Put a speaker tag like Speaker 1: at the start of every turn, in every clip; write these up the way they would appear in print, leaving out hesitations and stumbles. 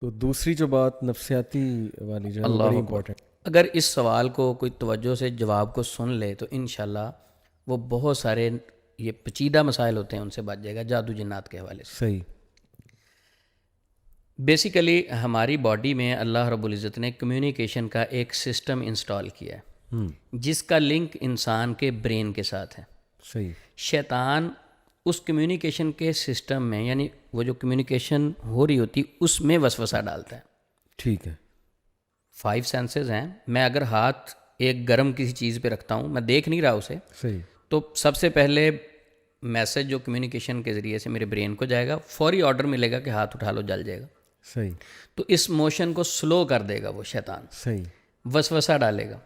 Speaker 1: تو دوسری جو بات نفسیاتی والی جو ہے وہ
Speaker 2: اللہ
Speaker 1: بڑی
Speaker 2: اکبر.
Speaker 1: امپورٹنٹ.
Speaker 2: اگر اس سوال کو کوئی توجہ سے جواب کو سن لے تو انشاءاللہ وہ بہت سارے یہ پیچیدہ مسائل ہوتے ہیں ان سے بچ جائے گا جادو جنات کے حوالے سے.
Speaker 1: صحیح.
Speaker 2: بیسیکلی ہماری باڈی میں اللہ رب العزت نے کمیونیکیشن کا ایک سسٹم انسٹال کیا ہے جس کا لنک انسان کے برین کے ساتھ ہے.
Speaker 1: صحیح.
Speaker 2: شیطان اس کمیونیکیشن کے سسٹم میں یعنی وہ جو کمیونیکیشن ہو رہی ہوتی اس میں وسوسہ ڈالتا ہے.
Speaker 1: ٹھیک ہے.
Speaker 2: 5 سینسز ہیں. میں اگر ہاتھ ایک گرم کسی چیز پہ رکھتا ہوں میں دیکھ نہیں رہا اسے
Speaker 1: صحیح.
Speaker 2: تو سب سے پہلے میسج جو کمیونیکیشن کے ذریعے سے میرے برین کو جائے گا فوری آرڈر ملے گا کہ ہاتھ اٹھا لو جل جائے گا.
Speaker 1: صحیح.
Speaker 2: تو اس موشن کو سلو کر دے گا وہ شیطان
Speaker 1: صحیح.
Speaker 2: وسوسہ ڈالے گا.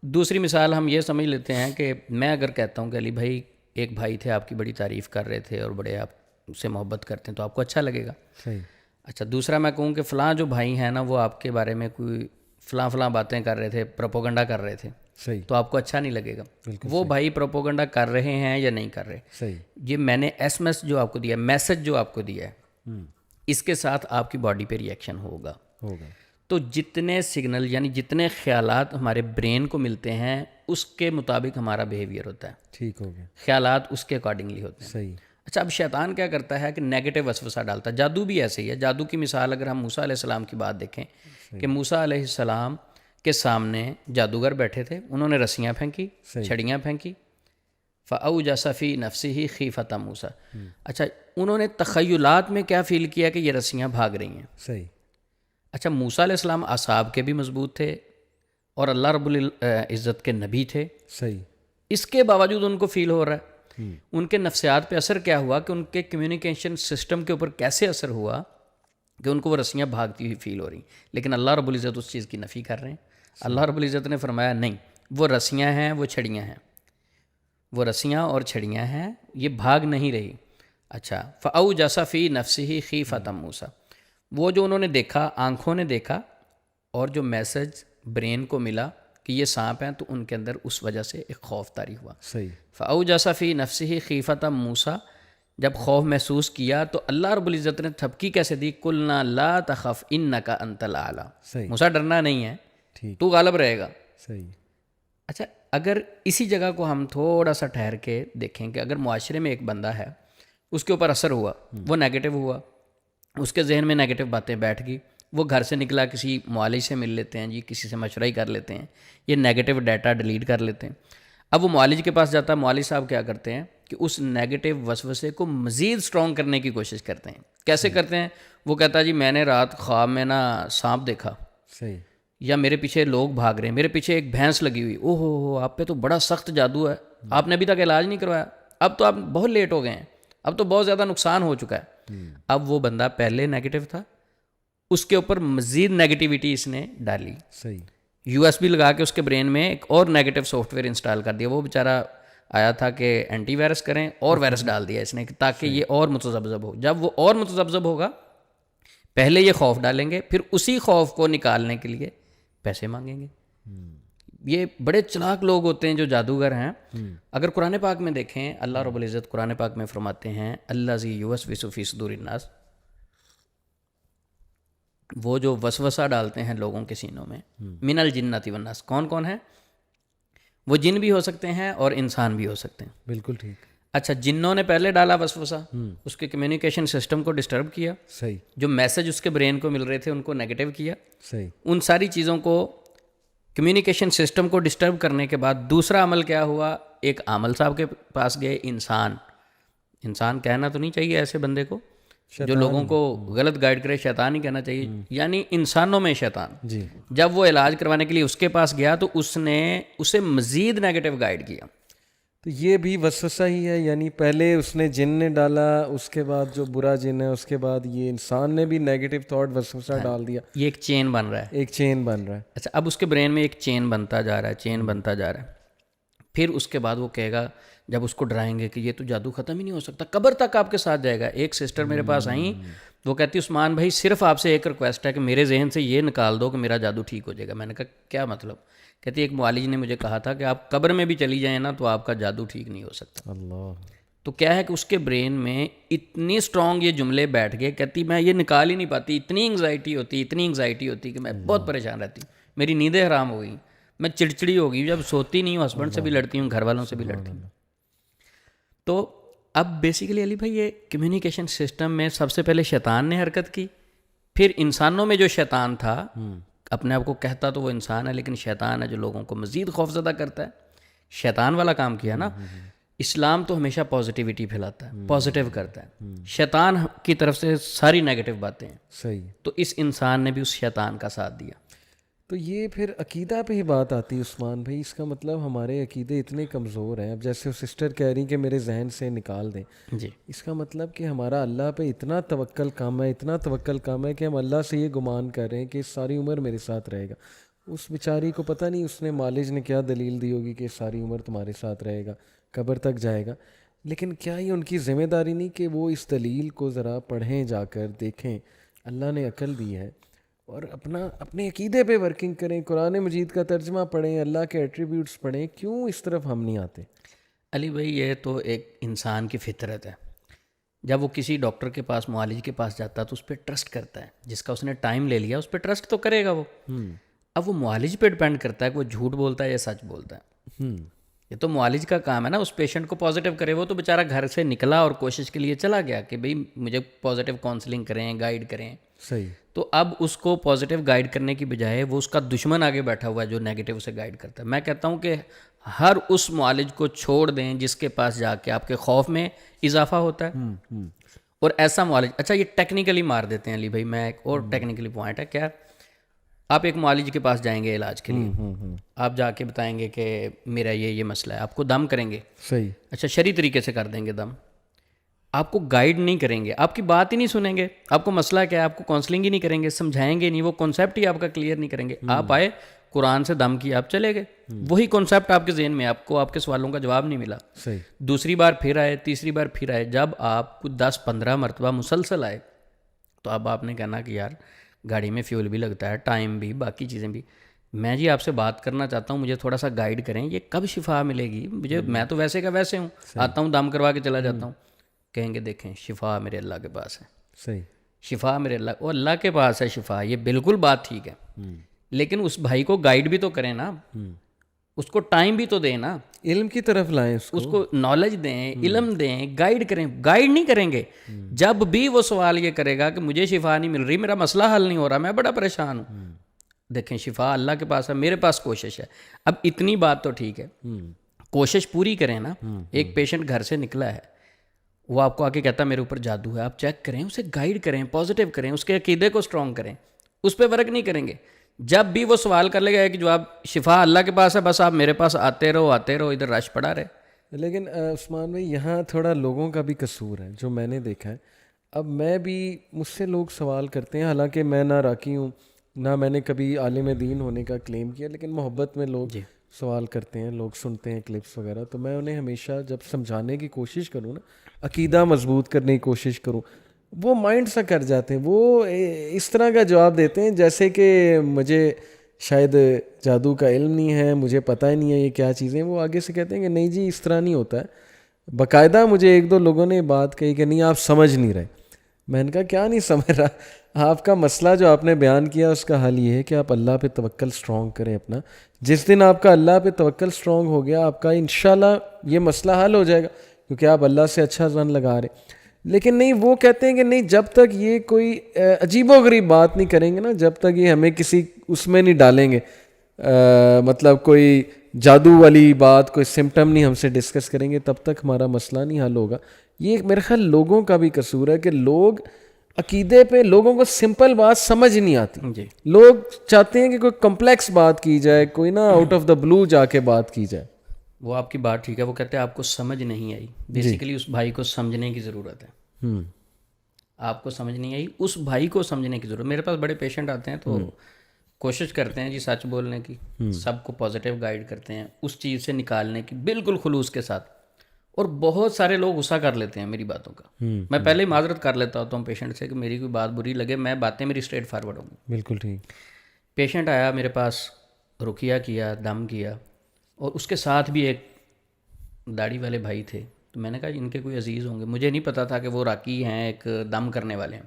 Speaker 2: دوسری مثال ہم یہ سمجھ لیتے ہیں کہ میں اگر کہتا ہوں کہ علی بھائی ایک بھائی تھے آپ کی بڑی تعریف کر رہے تھے اور بڑے آپ سے محبت کرتے ہیں تو آپ کو اچھا لگے گا.
Speaker 1: صحیح.
Speaker 2: اچھا دوسرا میں کہوں کہ فلاں جو بھائی ہیں نا وہ آپ کے بارے میں کوئی فلاں باتیں کر رہے تھے پروپوگنڈا کر رہے تھے
Speaker 1: صحیح.
Speaker 2: تو آپ کو اچھا نہیں لگے گا.
Speaker 1: بالکل
Speaker 2: وہ بھائی پروپوگنڈا کر رہے ہیں یا نہیں کر رہے.
Speaker 1: صحیح.
Speaker 2: یہ میں نے ایس ایم ایس جو آپ کو دیا میسج جو آپ کو دیا ہے اس کے ساتھ آپ کی باڈی پہ ریئیکشن ہوگا.
Speaker 1: ہوگا.
Speaker 2: تو جتنے سگنل یعنی جتنے خیالات ہمارے برین کو ملتے ہیں اس کے مطابق ہمارا بیہیویئر ہوتا ہے.
Speaker 1: ٹھیک ہو گیا.
Speaker 2: خیالات اس کے اکارڈنگلی ہوتے ہیں.
Speaker 1: صحیح.
Speaker 2: اچھا اب شیطان کیا کرتا ہے کہ نیگیٹو وسوسہ ڈالتا ہے. جادو بھی ایسے ہی ہے. جادو کی مثال اگر ہم موسیٰ علیہ السلام کی بات دیکھیں کہ موسیٰ علیہ السلام کے سامنے جادوگر بیٹھے تھے انہوں نے رسیاں پھینکی چھڑیاں پھینکی فَأَوْجَسَ فِي نَفْسِهِ خِیفَةَ مُوسَىٰ. اچھا انہوں نے تخیلات میں کیا فیل کیا کہ یہ رسیاں بھاگ رہی ہیں.
Speaker 1: صحیح.
Speaker 2: اچھا موسیٰ علیہ السلام اعصاب کے بھی مضبوط تھے اور اللہ رب العزت کے نبی تھے.
Speaker 1: صحیح.
Speaker 2: اس کے باوجود ان کو فیل ہو رہا ہے. ان کے نفسیات پہ اثر کیا ہوا کہ ان کے کمیونیکیشن سسٹم کے اوپر کیسے اثر ہوا کہ ان کو وہ رسیاں بھاگتی ہوئی فیل ہو رہی. لیکن اللہ رب العزت اس چیز کی نفی کر رہے ہیں. اللہ رب العزت نے فرمایا نہیں وہ رسیاں ہیں وہ چھڑیاں ہیں. وہ رسیاں اور چھڑیاں ہیں یہ بھاگ نہیں رہی. اچھا فَأَوْجَسَ فِي نَفْسِهِ خِیفَةَ مُوسَىٰ. وہ جو انہوں نے دیکھا آنکھوں نے دیکھا اور جو میسج برین کو ملا کہ یہ سانپ ہیں تو ان کے اندر اس وجہ سے ایک خوف طاری ہوا.
Speaker 1: صحیح.
Speaker 2: فَأَوْجَسَ فِي نَفْسِهِ خِیفَةَ مُوسَىٰ. جب خوف محسوس کیا تو اللہ رب العزت نے تھپکی کیسے دی قُلْنَا لَا تَخَفْ إِنَّكَ أَنْتَ الْأَعْلَىٰ.
Speaker 1: صحیح.
Speaker 2: موسیٰ ڈرنا نہیں ہے
Speaker 1: ٹھیک.
Speaker 2: تو غالب رہے گا.
Speaker 1: صحیح.
Speaker 2: اچھا اگر اسی جگہ کو ہم تھوڑا سا ٹھہر کے دیکھیں کہ اگر معاشرے میں ایک بندہ ہے اس کے اوپر اثر ہوا وہ نیگیٹو ہوا اس کے ذہن میں نیگیٹو باتیں بیٹھ گئی وہ گھر سے نکلا کسی معالج سے مل لیتے ہیں جی کسی سے مشورہ ہی کر لیتے ہیں یہ نیگیٹو ڈیٹا ڈیلیٹ کر لیتے ہیں. اب وہ معالج کے پاس جاتا ہے معالج صاحب کیا کرتے ہیں کہ اس نیگیٹو وسوسے کو مزید سٹرونگ کرنے کی کوشش کرتے ہیں. کیسے کرتے ہیں وہ کہتا ہے جی میں نے رات خواب میں نا سانپ دیکھا.
Speaker 1: صحیح.
Speaker 2: یا میرے پیچھے لوگ بھاگ رہے ہیں میرے پیچھے ایک بھینس لگی ہوئی اوہ ہو آپ پہ تو بڑا سخت جادو ہے آپ نے ابھی تک علاج نہیں کروایا اب تو آپ بہت لیٹ ہو گئے ہیں اب تو بہت زیادہ نقصان ہو چکا ہے. اب وہ بندہ پہلے نیگیٹو تھا اس کے اوپر مزید نیگیٹیوٹی اس نے ڈالی.
Speaker 1: صحیح.
Speaker 2: یو ایس بی لگا کے اس کے برین میں ایک اور نیگیٹو سافٹ ویئر انسٹال کر دیا. وہ بیچارہ آیا تھا کہ اینٹی وائرس کریں اور وائرس ڈال دیا اس نے تاکہ یہ اور متذبذب ہو. جب وہ اور متذبذب ہوگا پہلے یہ خوف ڈالیں گے پھر اسی خوف کو نکالنے کے لیے پیسے مانگیں گے. یہ بڑے چلاک لوگ ہوتے ہیں جو جادوگر ہیں. اگر قرآن پاک میں دیکھیں اللہ رب العزت قرآن پاک میں فرماتے ہیں الذی یوسوس فی صدور الناس. وہ جو وسوسہ ڈالتے ہیں لوگوں کے سینوں میں من الجنۃ والناس. کون کون ہیں وہ جن بھی ہو سکتے ہیں اور انسان بھی ہو سکتے ہیں.
Speaker 1: بالکل ٹھیک.
Speaker 2: اچھا جنوں نے پہلے ڈالا وسوسہ اس کے کمیونیکیشن سسٹم کو ڈسٹرب کیا.
Speaker 1: صحیح.
Speaker 2: جو میسج اس کے برین کو مل رہے تھے ان کو نیگیٹو کیا.
Speaker 1: صحیح.
Speaker 2: ان ساری چیزوں کو کمیونیکیشن سسٹم کو ڈسٹرب کرنے کے بعد دوسرا عمل کیا ہوا ایک عامل صاحب کے پاس گئے. انسان کہنا تو نہیں چاہیے ایسے بندے کو جو لوگوں کو غلط گائیڈ کرے شیطان ہی کہنا چاہیے یعنی انسانوں میں شیطان.
Speaker 1: جی.
Speaker 2: جب وہ علاج کروانے کے لیے اس کے پاس گیا تو اس نے اسے مزید نیگیٹو گائیڈ کیا.
Speaker 1: تو یہ بھی وسوسہ ہی ہے یعنی پہلے اس نے جن نے ڈالا اس کے بعد جو برا جن ہے اس کے بعد یہ انسان نے بھی نیگیٹو تھاٹ وسوسہ ڈال دیا.
Speaker 2: یہ ایک چین بن رہا ہے.
Speaker 1: ایک چین بن رہا ہے.
Speaker 2: اچھا اب اس کے برین میں ایک چین بنتا جا رہا ہے پھر اس کے بعد وہ کہے گا جب اس کو ڈرائیں گے کہ یہ تو جادو ختم ہی نہیں ہو سکتا قبر تک آپ کے ساتھ جائے گا. ایک سسٹر میرے پاس آئیں وہ کہتی عثمان بھائی صرف آپ سے ایک ریکویسٹ ہے کہ میرے ذہن سے یہ نکال دو کہ میرا جادو ٹھیک ہو جائے گا. میں نے کہا کیا مطلب. کہتی ایک معالج نے مجھے کہا تھا کہ آپ قبر میں بھی چلی جائیں نا تو آپ کا جادو ٹھیک نہیں ہو سکتا.
Speaker 1: اللہ.
Speaker 2: تو کیا ہے کہ اس کے برین میں اتنی اسٹرانگ یہ جملے بیٹھ گئے, کہتی میں یہ نکال ہی نہیں پاتی, اتنی انگزائٹی ہوتی کہ میں بہت پریشان رہتی ہوں, میری نیندیں حرام ہو گئی, میں چڑچڑی ہو گئی, جب سوتی نہیں ہوں ہسبینڈ سے بھی لڑتی ہوں, گھر والوں سے بھی لڑتی ہوں. تو اب بیسیکلی علی بھائی یہ کمیونیکیشن سسٹم میں سب سے پہلے شیطان نے حرکت کی, پھر انسانوں میں جو شیطان تھا, اپنے آپ کو کہتا تو وہ انسان ہے لیکن شیطان ہے جو لوگوں کو مزید خوفزدہ کرتا ہے, شیطان والا کام کیا نا. اسلام تو ہمیشہ پازیٹیوٹی پھیلاتا ہے, پازیٹیو کرتا ہے, شیطان کی طرف سے ساری نیگیٹو باتیں ہیں.
Speaker 1: صحیح.
Speaker 2: تو اس انسان نے بھی اس شیطان کا ساتھ دیا.
Speaker 1: تو یہ پھر عقیدہ پہ ہی بات آتی ہے عثمان بھائی, اس کا مطلب ہمارے عقیدے اتنے کمزور ہیں. اب جیسے وہ سسٹر کہہ رہی کہ میرے ذہن سے نکال دیں,
Speaker 2: جی,
Speaker 1: اس کا مطلب کہ ہمارا اللہ پہ اتنا توکل کم ہے کہ ہم اللہ سے یہ گمان کر رہے ہیں کہ ساری عمر میرے ساتھ رہے گا. اس بیچاری کو پتہ نہیں اس نے مالج نے کیا دلیل دی ہوگی کہ ساری عمر تمہارے ساتھ رہے گا, قبر تک جائے گا. لیکن کیا یہ ان کی ذمہ داری نہیں کہ وہ اس دلیل کو ذرا پڑھیں, جا کر دیکھیں, اللہ نے عقل دی ہے, اور اپنے عقیدے پہ ورکنگ کریں, قرآن مجید کا ترجمہ پڑھیں, اللہ کے ایٹریبیوٹس پڑھیں. کیوں اس طرف ہم نہیں آتے؟
Speaker 2: علی بھائی یہ تو ایک انسان کی فطرت ہے. جب وہ کسی ڈاکٹر کے پاس, معالج کے پاس جاتا ہے تو اس پہ ٹرسٹ کرتا ہے, جس کا اس نے ٹائم لے لیا اس پہ ٹرسٹ تو کرے گا وہ. اب وہ معالج پہ ڈپینڈ کرتا ہے کہ وہ جھوٹ بولتا ہے یا سچ بولتا ہے. یہ تو معالج کا کام ہے نا, اس پیشنٹ کو پازیٹیو کرے. وہ تو بیچارہ گھر سے نکلا اور کوشش کے لیے چلا گیا کہ بھئی مجھے پازیٹیو کاؤنسلنگ کریں, گائیڈ کریں.
Speaker 1: صحیح.
Speaker 2: تو اب اس کو پازیٹیو گائیڈ کرنے کی بجائے وہ اس کا دشمن آگے بیٹھا ہوا ہے جو نیگیٹو سے گائیڈ کرتا ہے. میں کہتا ہوں کہ ہر اس معالج کو چھوڑ دیں جس کے پاس جا کے آپ کے خوف میں اضافہ ہوتا ہے, اور ایسا معالج. اچھا یہ ٹیکنیکلی مار دیتے ہیں علی بھائی, میں ایک اور ٹیکنیکلی پوائنٹ ہے. کیا آپ ایک معالج کے پاس جائیں گے علاج کے لیے, آپ جا کے بتائیں گے کہ میرا یہ مسئلہ ہے, آپ کو دم کریں گے.
Speaker 1: صحیح.
Speaker 2: اچھا شرعی طریقے سے کر دیں گے دم, آپ کو گائیڈ نہیں کریں گے, آپ کی بات ہی نہیں سنیں گے, آپ کو مسئلہ کیا ہے آپ کو کاؤنسلنگ ہی نہیں کریں گے, سمجھائیں گے نہیں, وہ کانسیپٹ ہی آپ کا کلیئر نہیں کریں گے. آپ آئے, قرآن سے دم کیا, آپ چلے گئے, وہی کانسیپٹ آپ کے ذہن میں, آپ کو آپ کے سوالوں کا جواب نہیں ملا.
Speaker 1: صحیح.
Speaker 2: دوسری بار پھر آئے, تیسری بار پھر آئے, جب آپ کچھ 10-15 مرتبہ مسلسل آئے تو اب آپ نے کہنا کہ یار گاڑی میں فیول بھی لگتا ہے, ٹائم بھی, باقی چیزیں بھی, میں جی آپ سے بات کرنا چاہتا ہوں, مجھے تھوڑا سا گائیڈ کریں, یہ کب شفا ملے گی مجھے, میں تو ویسے کا ویسے ہوں, آتا ہوں دم کروا کے چلا جاتا ہوں. کہیں گے دیکھیں شفا میرے اللہ کے پاس ہے.
Speaker 1: صحیح.
Speaker 2: شفا میرے اللہ کے پاس ہے شفا, یہ بالکل بات ٹھیک ہے, لیکن اس بھائی کو گائیڈ بھی تو کریں نا, اس کو ٹائم بھی تو دیں نا,
Speaker 1: علم کی طرف لائیں,
Speaker 2: اس کو نالج دیں, علم دیں, گائیڈ کریں. گائیڈ نہیں کریں گے, جب بھی وہ سوال یہ کرے گا کہ مجھے شفا نہیں مل رہی, میرا مسئلہ حل نہیں ہو رہا, میں بڑا پریشان ہوں, دیکھیں شفا اللہ کے پاس ہے, میرے پاس کوشش ہے. اب اتنی بات تو ٹھیک ہے, کوشش پوری کریں نا. ایک پیشنٹ گھر سے نکلا ہے, وہ آپ کو آ کے کہتا ہے میرے اوپر جادو ہے, آپ چیک کریں, اسے گائیڈ کریں, پازیٹیو کریں, اس کے عقیدے کو اسٹرانگ کریں, اس پہ ورک نہیں کریں گے. جب بھی وہ سوال کر لے گا کہ جو آپ شفا اللہ کے پاس ہے, بس آپ میرے پاس آتے رہو, ادھر رش پڑا رہے.
Speaker 1: لیکن عثمان بھائی یہاں تھوڑا لوگوں کا بھی قصور ہے جو میں نے دیکھا ہے. اب میں بھی, مجھ سے لوگ سوال کرتے ہیں, حالانکہ میں نہ راکی ہوں نہ میں نے کبھی عالم دین ہونے کا کلیم کیا, لیکن محبت میں لوگ سوال کرتے ہیں, لوگ سنتے ہیں کلپس وغیرہ, تو میں انہیں ہمیشہ جب سمجھانے کی کوشش کروں نا, عقیدہ مضبوط کرنے کی کوشش کروں, وہ مائنڈ سا کر جاتے ہیں, وہ اس طرح کا جواب دیتے ہیں جیسے کہ مجھے شاید جادو کا علم نہیں ہے, مجھے پتہ ہی نہیں ہے یہ کیا چیزیں. وہ آگے سے کہتے ہیں کہ نہیں جی اس طرح نہیں ہوتا ہے. باقاعدہ مجھے 1-2 لوگوں نے بات کہی کہ نہیں آپ سمجھ نہیں رہے. میں نے کہا کیا نہیں سمجھ رہا, آپ کا مسئلہ جو آپ نے بیان کیا اس کا حل یہ ہے کہ آپ اللہ پہ توکل اسٹرانگ کریں اپنا. جس دن آپ کا اللہ پہ توکل اسٹرانگ ہو گیا, آپ کا انشاءاللہ یہ مسئلہ حل ہو جائے گا, کیونکہ آپ اللہ سے اچھا ظن لگا رہے. لیکن نہیں, وہ کہتے ہیں کہ نہیں جب تک یہ کوئی عجیب و غریب بات نہیں کریں گے نا, جب تک یہ ہمیں کسی اس میں نہیں ڈالیں گے, مطلب کوئی جادو والی بات, کوئی سمٹم نہیں ہم سے ڈسکس کریں گے, تب تک ہمارا مسئلہ نہیں حل ہوگا. یہ میرے خیال لوگوں کا بھی قصور ہے کہ لوگ عقیدے پہ, لوگوں کو سمپل بات سمجھ نہیں آتی. لوگ چاہتے ہیں کہ کوئی کمپلیکس بات کی جائے, کوئی نا آؤٹ آف دا بلو جا کے بات کی جائے.
Speaker 2: وہ آپ کی بات ٹھیک ہے, وہ کہتے ہیں آپ کو سمجھ نہیں آئی. بیسیکلی اس بھائی کو سمجھنے کی ضرورت ہے. آپ کو سمجھ نہیں آئی, اس بھائی کو سمجھنے کی ضرورت. میرے پاس بڑے پیشنٹ آتے ہیں تو کوشش کرتے ہیں جی سچ بولنے کی, سب کو پازیٹیو گائیڈ کرتے ہیں, اس چیز سے نکالنے کی بالکل خلوص کے ساتھ. اور بہت سارے لوگ غصہ کر لیتے ہیں میری باتوں کا. میں پہلے ہی معذرت کر لیتا ہوتا ہوں پیشنٹ سے کہ میری کوئی بات بری لگے, میں باتیں میری اسٹریٹ فارورڈ ہوں.
Speaker 1: بالکل ٹھیک.
Speaker 2: پیشنٹ آیا میرے پاس, رقیہ کیا, دم کیا, اور اس کے ساتھ بھی ایک داڑھی والے بھائی تھے, تو میں نے کہا ان کے کوئی عزیز ہوں گے. مجھے نہیں پتا تھا کہ وہ راکی ہیں, ایک دم کرنے والے ہیں.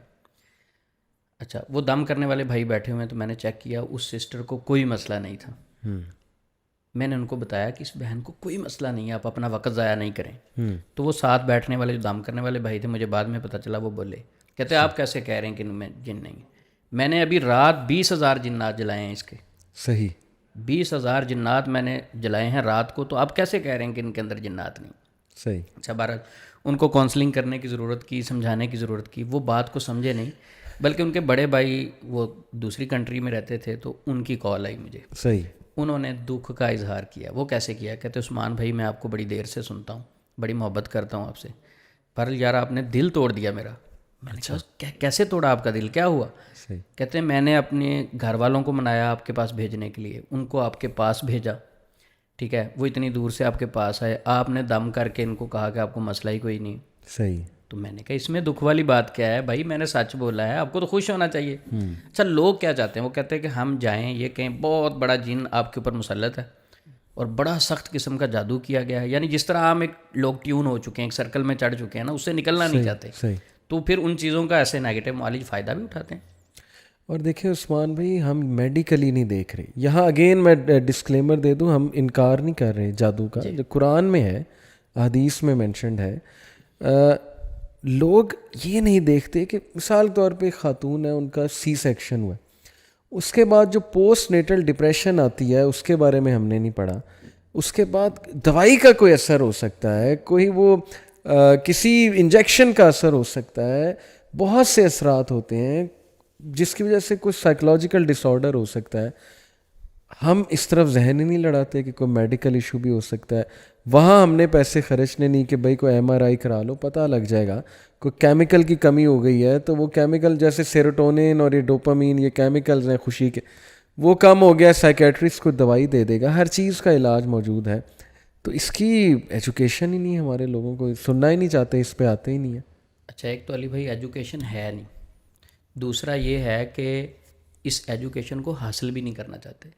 Speaker 2: اچھا, وہ دم کرنے والے بھائی بیٹھے ہوئے ہیں, تو میں نے چیک کیا, اس سسٹر کو کوئی مسئلہ نہیں تھا. میں نے ان کو بتایا کہ اس بہن کو کوئی مسئلہ نہیں ہے, آپ اپنا وقت ضائع نہیں کریں. تو وہ ساتھ بیٹھنے والے جو دم کرنے والے بھائی تھے, مجھے بعد میں پتہ چلا, وہ بولے, کہتے آپ کیسے کہہ رہے ہیں کہ ان میں جن نہیں. میں نے ابھی رات 20,000 جنات جلائے ہیں اس کے.
Speaker 1: صحیح.
Speaker 2: 20,000 جنات میں نے جلائے ہیں رات کو, تو آپ کیسے کہہ رہے ہیں کہ ان کے اندر جنات نہیں.
Speaker 1: صحیح.
Speaker 2: اچھا, بہرحال ان کو کاؤنسلنگ کرنے کی ضرورت کی, سمجھانے کی ضرورت کی. وہ بات کو سمجھے نہیں, بلکہ ان کے بڑے بھائی وہ دوسری کنٹری میں رہتے تھے, تو ان کی کال آئی مجھے.
Speaker 1: صحیح. انہوں
Speaker 2: نے دکھ کا اظہار کیا. وہ کیسے کیا؟ کہتے عثمان بھائی میں آپ کو بڑی دیر سے سنتا ہوں, بڑی محبت کرتا ہوں آپ سے, پر یار آپ نے دل توڑ دیا میرا. میں نے کہا کیسے توڑا آپ کا دل, کیا ہوا؟ کہتے ہیں میں نے اپنے گھر والوں کو منایا آپ کے پاس بھیجنے کے لیے, ان کو آپ کے پاس بھیجا, ٹھیک ہے, وہ اتنی دور سے آپ کے پاس آئے, آپ نے دم کر کے ان کو کہا کہ آپ کو مسئلہ ہی کوئی نہیں.
Speaker 1: صحیح.
Speaker 2: تو میں نے کہا اس میں دکھ والی بات کیا ہے بھائی, میں نے سچ بولا ہے, آپ کو تو خوش ہونا چاہیے. اچھا, لوگ کیا چاہتے ہیں, وہ کہتے ہیں کہ ہم جائیں, یہ کہیں بہت بڑا جن آپ کے اوپر مسلط ہے اور بڑا سخت قسم کا جادو کیا گیا ہے. یعنی جس طرح عام ایک لوگ ٹیون ہو چکے ہیں, ایک سرکل میں چڑھ چکے ہیں نا, اس سے نکلنا نہیں چاہتے. تو پھر ان چیزوں کا ایسے نیگیٹو معالج فائدہ بھی اٹھاتے ہیں.
Speaker 1: اور دیکھیں عثمان بھائی, ہم میڈیکلی نہیں دیکھ رہے. یہاں اگین میں ڈسکلیمر دے دوں, ہم انکار نہیں کر رہے جادو کا, جو قرآن میں ہے, حدیث میں مینشنڈ ہے. لوگ یہ نہیں دیکھتے کہ مثال طور پہ خاتون ہے, ان کا سی سیکشن ہوا, اس کے بعد جو پوسٹ نیٹل ڈپریشن آتی ہے, اس کے بارے میں ہم نے نہیں پڑھا. اس کے بعد دوائی کا کوئی اثر ہو سکتا ہے, کوئی وہ کسی انجیکشن کا اثر ہو سکتا ہے, بہت سے اثرات ہوتے ہیں جس کی وجہ سے کچھ سائیکلوجیکل ڈس آرڈر ہو سکتا ہے. ہم اس طرف ذہن ہی نہیں لڑاتے کہ کوئی میڈیکل ایشو بھی ہو سکتا ہے. وہاں ہم نے پیسے خرچنے نہیں کہ بھائی کوئی ایم آر آئی کرا لو, پتہ لگ جائے گا. کوئی کیمیکل کی کمی ہو گئی ہے, تو وہ کیمیکل جیسے سیروٹونین اور یہ ڈوپامین, یہ کیمیکلز ہیں خوشی کے, وہ کم ہو گیا, سائیکیٹرسٹ کو دوائی دے دے گا. ہر چیز کا علاج موجود ہے. تو اس کی ایجوکیشن ہی نہیں ہے, ہمارے لوگوں کو سننا ہی نہیں چاہتے, اس پہ آتے ہی نہیں ہیں.
Speaker 2: اچھا, ایک تو علی بھائی ایجوکیشن ہے نہیں, دوسرا یہ ہے کہ اس ایجوکیشن کو حاصل بھی نہیں کرنا چاہتے.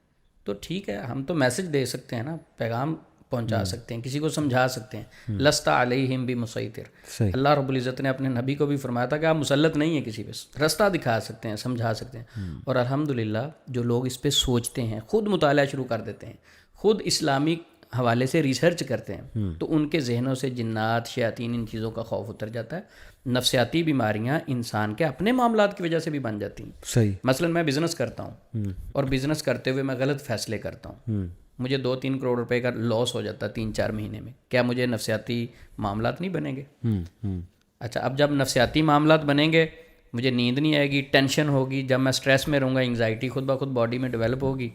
Speaker 2: تو ٹھیک ہے, ہم تو میسج دے سکتے ہیں نا, پیغام پہنچا سکتے ہیں, کسی کو سمجھا سکتے ہیں. لست علیہم بمسیطر, اللہ رب العزت نے اپنے نبی کو بھی فرمایا تھا کہ آپ مسلط نہیں ہیں کسی پہ, رستہ دکھا سکتے ہیں, سمجھا سکتے ہیں. اور الحمدللہ جو لوگ اس پہ سوچتے ہیں, خود مطالعہ شروع کر دیتے ہیں, خود اسلامک حوالے سے ریسرچ کرتے ہیں, تو ان کے ذہنوں سے جنات, شیاطین, ان چیزوں کا خوف اتر جاتا ہے. نفسیاتی بیماریاں انسان کے اپنے معاملات کی وجہ سے بھی بن جاتی ہیں.
Speaker 1: صحیح.
Speaker 2: مثلا میں بزنس کرتا ہوں, اور بزنس کرتے ہوئے میں غلط فیصلے کرتا ہوں, مجھے 2-3 کروڑ روپے کا لاس ہو جاتا ہے 3-4 مہینے میں. کیا مجھے نفسیاتی معاملات نہیں بنیں گے؟ اچھا, اب جب نفسیاتی معاملات بنیں گے, مجھے نیند نہیں آئے گی, ٹینشن ہوگی, جب میں اسٹریس میں رہوں گا, انگزائٹی خود بخود باڈی میں ڈیولپ ہوگی,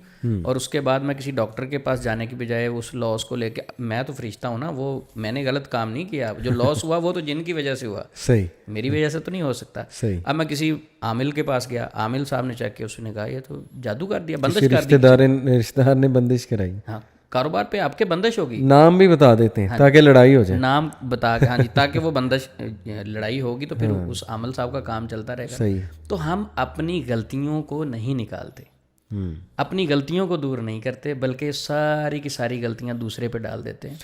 Speaker 2: اور اس کے بعد میں کسی ڈاکٹر کے پاس جانے کی بجائے اس لاس کو لے کے, میں تو فرشتہ ہوں نا, وہ میں نے غلط کام نہیں کیا, جو لاس ہوا وہ تو جن کی وجہ سے ہوا,
Speaker 1: صحیح,
Speaker 2: میری وجہ سے تو نہیں ہو سکتا.
Speaker 1: صحیح.
Speaker 2: اب میں کسی عامل کے پاس گیا, عامل صاحب نے چیک کیا, اس نے کہا یہ تو جادو کر دیا, بندش کر دی,
Speaker 1: رشتہ دار نے بندش کرائی.
Speaker 2: ہاں, کاروبار پہ آپ کے بندش ہوگی.
Speaker 1: نام بھی بتا دیتے ہیں تاکہ لڑائی ہو جائے,
Speaker 2: نام بتا کے, ہاں جی, تاکہ وہ بندش لڑائی ہوگی تو پھر اس عامل صاحب کا کام چلتا رہے گا.
Speaker 1: صحیح.
Speaker 2: تو ہم اپنی غلطیوں کو نہیں نکالتے, اپنی غلطیوں کو دور نہیں کرتے, بلکہ ساری کی ساری غلطیاں دوسرے پہ ڈال دیتے ہیں.